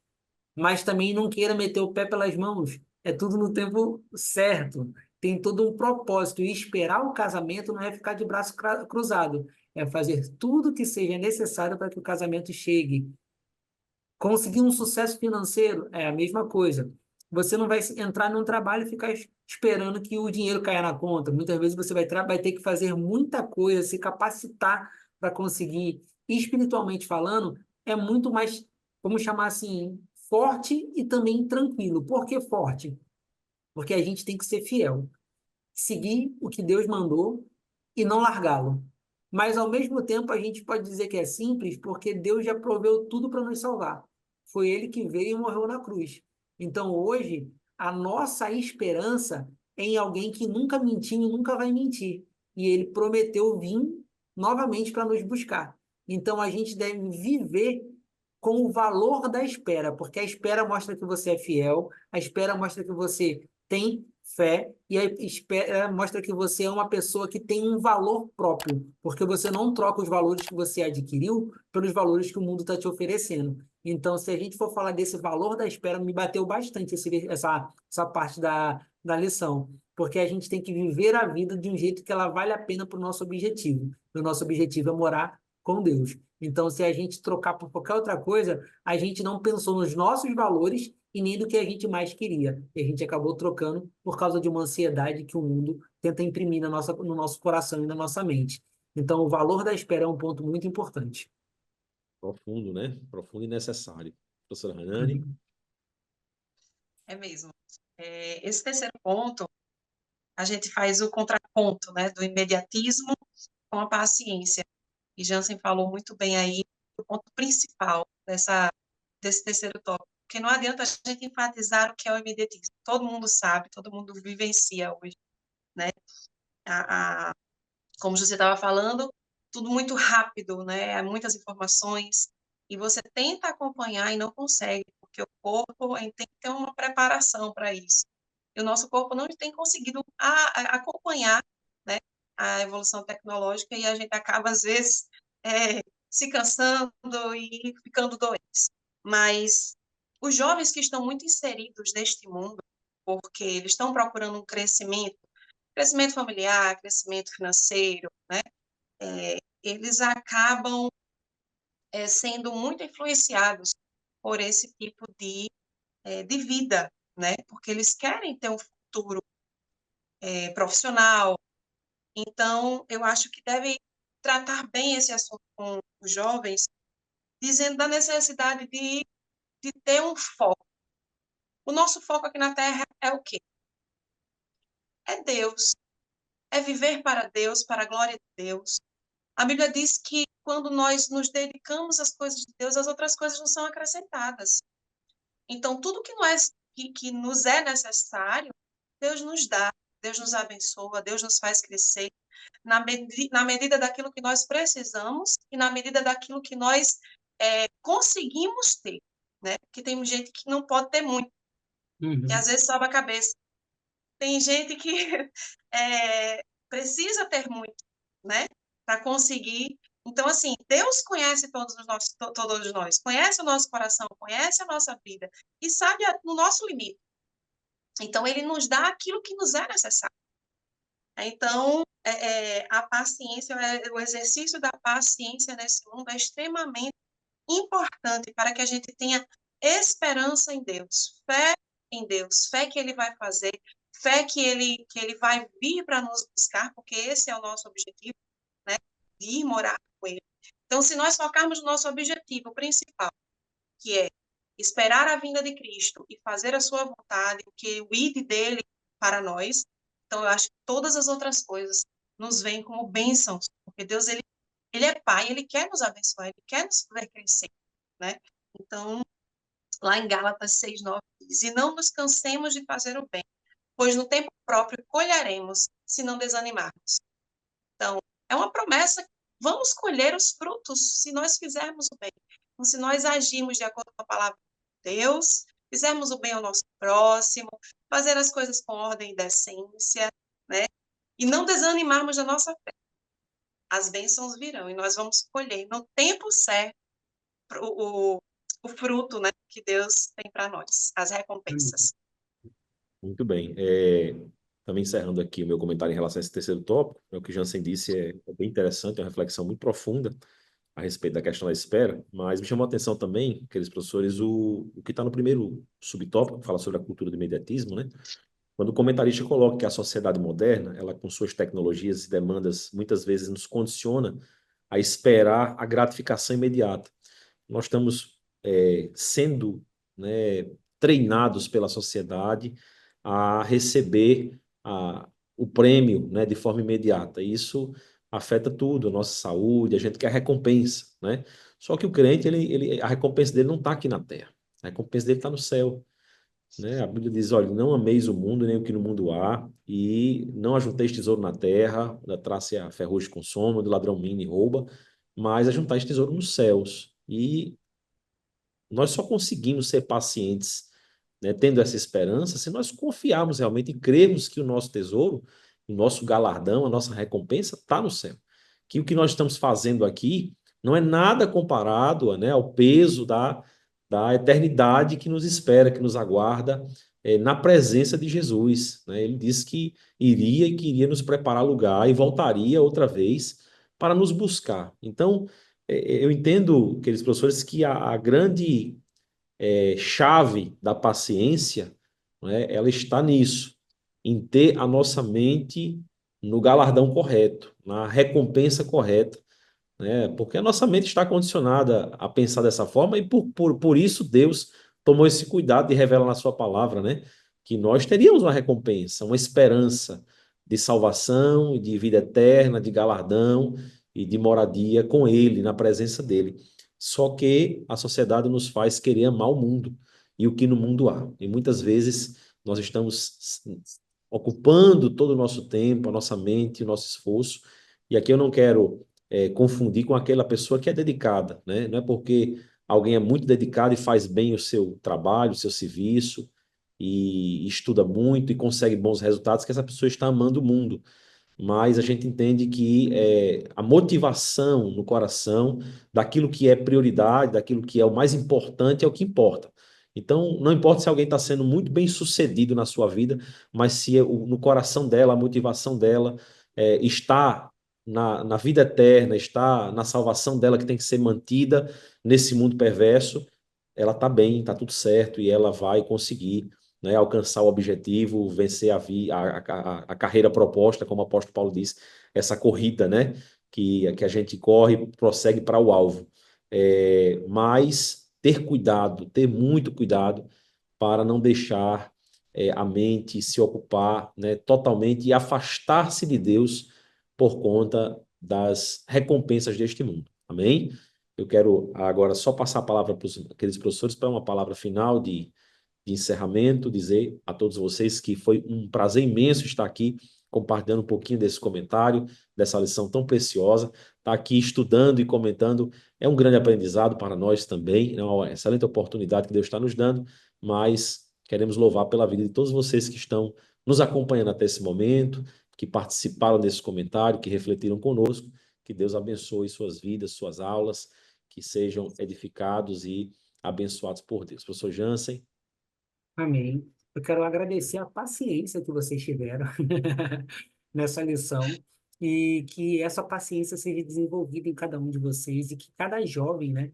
mas também não queira meter o pé pelas mãos. É tudo no tempo certo. Tem todo um propósito. E esperar o casamento não é ficar de braço cruzado. É fazer tudo que seja necessário para que o casamento chegue. Conseguir um sucesso financeiro é a mesma coisa. Você não vai entrar num trabalho e ficar esperando que o dinheiro caia na conta. Muitas vezes você vai ter que fazer muita coisa, se capacitar para conseguir. E espiritualmente falando, é muito mais, vamos chamar assim, forte e também tranquilo. Por que forte? Porque a gente tem que ser fiel, seguir o que Deus mandou e não largá-lo. Mas, ao mesmo tempo, a gente pode dizer que é simples porque Deus já proveu tudo para nos salvar. Foi Ele que veio e morreu na cruz. Então, hoje, a nossa esperança é em alguém que nunca mentiu e nunca vai mentir. E Ele prometeu vir novamente para nos buscar. Então, a gente deve viver com o valor da espera, porque a espera mostra que você é fiel, a espera mostra que você tem fé e a espera mostra que você é uma pessoa que tem um valor próprio, porque você não troca os valores que você adquiriu pelos valores que o mundo está te oferecendo. Então, se a gente for falar desse valor da espera, me bateu bastante essa parte da lição, porque a gente tem que viver a vida de um jeito que ela vale a pena para o nosso objetivo. O nosso objetivo é morar com Deus. Então, se a gente trocar por qualquer outra coisa, a gente não pensou nos nossos valores e nem do que a gente mais queria. E a gente acabou trocando por causa de uma ansiedade que o mundo tenta imprimir no nosso coração e na nossa mente. Então, o valor da espera é um ponto muito importante. Profundo, né? Profundo e necessário. Professora Hanani? Uhum. É mesmo. Esse terceiro ponto, a gente faz o contraponto, né, do imediatismo com a paciência. E Jansen falou muito bem aí do ponto principal desse terceiro tópico. Porque não adianta a gente enfatizar o que é o imediatismo. Todo mundo sabe, todo mundo vivencia hoje, né? Como você estava falando, tudo muito rápido, né? Muitas informações. E você tenta acompanhar e não consegue, porque o corpo tem que ter uma preparação para isso. E o nosso corpo não tem conseguido acompanhar, né, a evolução tecnológica e a gente acaba, às vezes, se cansando e ficando doentes. Mas os jovens que estão muito inseridos neste mundo, porque eles estão procurando um crescimento familiar, crescimento financeiro, né? Eles acabam sendo muito influenciados por esse tipo de vida, né? Porque eles querem ter um futuro profissional. Então, eu acho que devem tratar bem esse assunto com os jovens, dizendo da necessidade de ter um foco. O nosso foco aqui na Terra é o quê? É Deus, é viver para Deus, para a glória de Deus. A Bíblia diz que quando nós nos dedicamos às coisas de Deus, as outras coisas não são acrescentadas. Então, tudo que nos é necessário, Deus nos dá, Deus nos abençoa, Deus nos faz crescer na medida daquilo que nós precisamos e na medida daquilo que nós conseguimos ter, né? Porque tem gente que não pode ter muito, que às vezes sobe a cabeça. Tem gente que precisa ter muito, né? Para conseguir. Então, assim, Deus conhece todos nós, conhece o nosso coração, conhece a nossa vida e sabe o nosso limite. Então, Ele nos dá aquilo que nos é necessário. Então, a paciência, o exercício da paciência nesse mundo é extremamente importante para que a gente tenha esperança em Deus, fé que Ele vai fazer, fé que Ele vai vir para nos buscar, porque esse é o nosso objetivo, né? De ir morar com Ele. Então, se nós focarmos no nosso objetivo principal, que é esperar a vinda de Cristo e fazer a sua vontade, que o ide dele para nós, então eu acho que todas as outras coisas nos vêm como bênçãos, porque Deus, ele é Pai, Ele quer nos abençoar, Ele quer nos ver crescer, né? Então, lá em Gálatas 6:9 diz, e não nos cansemos de fazer o bem, pois no tempo próprio colheremos, se não desanimarmos. Então, é uma promessa, vamos colher os frutos se nós fizermos o bem. Então, se nós agirmos de acordo com a palavra de Deus, fizermos o bem ao nosso próximo, fazer as coisas com ordem e decência, né? E não desanimarmos da nossa fé. As bênçãos virão e nós vamos colher no tempo certo o fruto, né, que Deus tem para nós, as recompensas. Muito bem. Também encerrando aqui o meu comentário em relação a esse terceiro tópico, o que Jansen disse é bem interessante, é uma reflexão muito profunda. a respeito da questão da espera, mas me chamou a atenção também, aqueles professores, o que está no primeiro subtópico, que fala sobre a cultura do imediatismo, né? Quando o comentarista coloca que a sociedade moderna, ela com suas tecnologias e demandas, muitas vezes nos condiciona a esperar a gratificação imediata. Nós estamos sendo, né, treinados pela sociedade a receber o prêmio, né, de forma imediata. Isso afeta tudo, a nossa saúde, a gente quer recompensa, né? Só que o crente, a recompensa dele não está aqui na terra. A recompensa dele está no céu, né? A Bíblia diz, olha, não ameis o mundo, nem o que no mundo há, e não ajunteis tesouro na terra, da traça e a ferrugem consome, do ladrão mina e rouba, mas ajuntais tesouro nos céus. E nós só conseguimos ser pacientes, né, tendo essa esperança, se nós confiarmos realmente e crermos que o nosso tesouro, o nosso galardão, a nossa recompensa está no céu. Que o que nós estamos fazendo aqui não é nada comparado, né, ao peso da eternidade que nos espera, que nos aguarda na presença de Jesus, né? Ele disse que iria e queria nos preparar lugar e voltaria outra vez para nos buscar. Então, eu entendo, aqueles professores, que a grande chave da paciência, né, ela está nisso, em ter a nossa mente no galardão correto, na recompensa correta, né? Porque a nossa mente está condicionada a pensar dessa forma e por isso Deus tomou esse cuidado de revelar na sua palavra, né? Que nós teríamos uma recompensa, uma esperança de salvação, de vida eterna, de galardão e de moradia com Ele, na presença dEle. Só que a sociedade nos faz querer amar o mundo e o que no mundo há. E muitas vezes nós estamos ocupando todo o nosso tempo, a nossa mente, o nosso esforço. E aqui eu não quero confundir com aquela pessoa que é dedicada, né? Não é porque alguém é muito dedicado e faz bem o seu trabalho, o seu serviço, e estuda muito e consegue bons resultados, que essa pessoa está amando o mundo. Mas a gente entende que a motivação no coração daquilo que é prioridade, daquilo que é o mais importante, é o que importa. Então, não importa se alguém está sendo muito bem sucedido na sua vida, mas se no coração dela, a motivação dela está na vida eterna, está na salvação dela, que tem que ser mantida nesse mundo perverso, ela está bem, está tudo certo e ela vai conseguir, né, alcançar o objetivo, vencer a carreira proposta, como o apóstolo Paulo diz, essa corrida, né, que a gente corre, prossegue para o alvo. Mas ter cuidado, ter muito cuidado para não deixar a mente se ocupar, né, totalmente e afastar-se de Deus por conta das recompensas deste mundo. Amém? Eu quero agora só passar a palavra para aqueles professores para uma palavra final de encerramento, dizer a todos vocês que foi um prazer imenso estar aqui compartilhando um pouquinho desse comentário, dessa lição tão preciosa. Estar aqui estudando e comentando é um grande aprendizado para nós também, é uma excelente oportunidade que Deus está nos dando, mas queremos louvar pela vida de todos vocês que estão nos acompanhando até esse momento, que participaram desse comentário, que refletiram conosco. Que Deus abençoe suas vidas, suas aulas, que sejam edificados e abençoados por Deus. Professor Jansen. Amém. Eu quero agradecer a paciência que vocês tiveram nessa lição e que essa paciência seja desenvolvida em cada um de vocês e que cada jovem, né,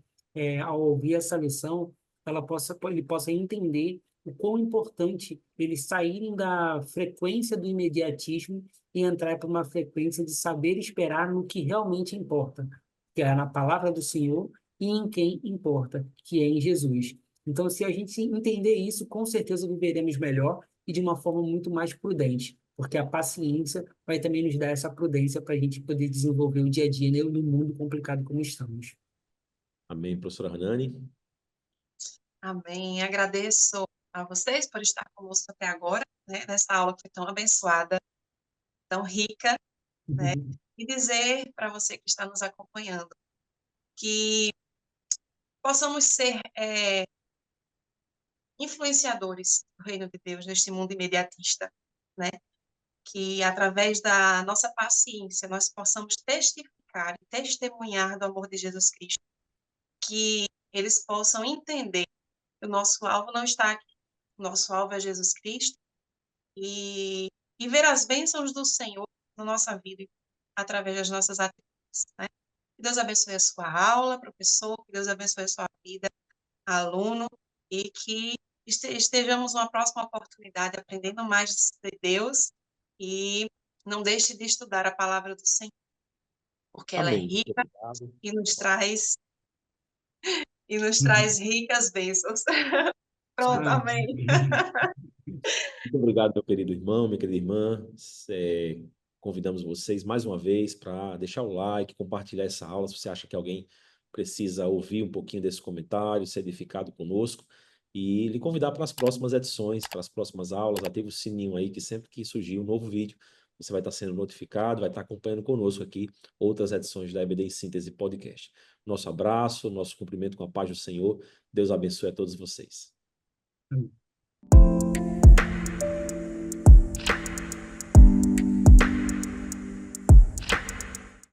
ao ouvir essa lição, ele possa entender o quão importante eles saírem da frequência do imediatismo e entrar para uma frequência de saber esperar no que realmente importa, que é na palavra do Senhor e em quem importa, que é em Jesus. Então, se a gente entender isso, com certeza viveremos melhor e de uma forma muito mais prudente, porque a paciência vai também nos dar essa prudência para a gente poder desenvolver o dia a dia, né, no mundo complicado como estamos. Amém, professora Hernani. Amém. Agradeço a vocês por estar conosco até agora, né, nessa aula que foi tão abençoada, tão rica, né? E dizer para você que está nos acompanhando que possamos ser influenciadores do reino de Deus neste mundo imediatista, né? Que através da nossa paciência nós possamos testificar e testemunhar do amor de Jesus Cristo, que eles possam entender que o nosso alvo não está aqui, o nosso alvo é Jesus Cristo, e ver as bênçãos do Senhor na nossa vida através das nossas atitudes, né? Que Deus abençoe a sua aula, professor, que Deus abençoe a sua vida, aluno, e que estejamos numa próxima oportunidade aprendendo mais de Deus e não deixe de estudar a palavra do Senhor, porque ela é Amém. Muito rica obrigado. e nos traz ricas bênçãos. Pronto, amém. Muito obrigado, meu querido irmão, minha querida irmã. Convidamos vocês mais uma vez para deixar o like, compartilhar essa aula. Se você acha que alguém precisa ouvir um pouquinho desse comentário, ser edificado conosco, e lhe convidar para as próximas edições, para as próximas aulas. Ative o sininho aí, que sempre que surgir um novo vídeo, você vai estar sendo notificado, vai estar acompanhando conosco aqui outras edições da EBD em Síntese Podcast. Nosso abraço, nosso cumprimento com a paz do Senhor. Deus abençoe a todos vocês.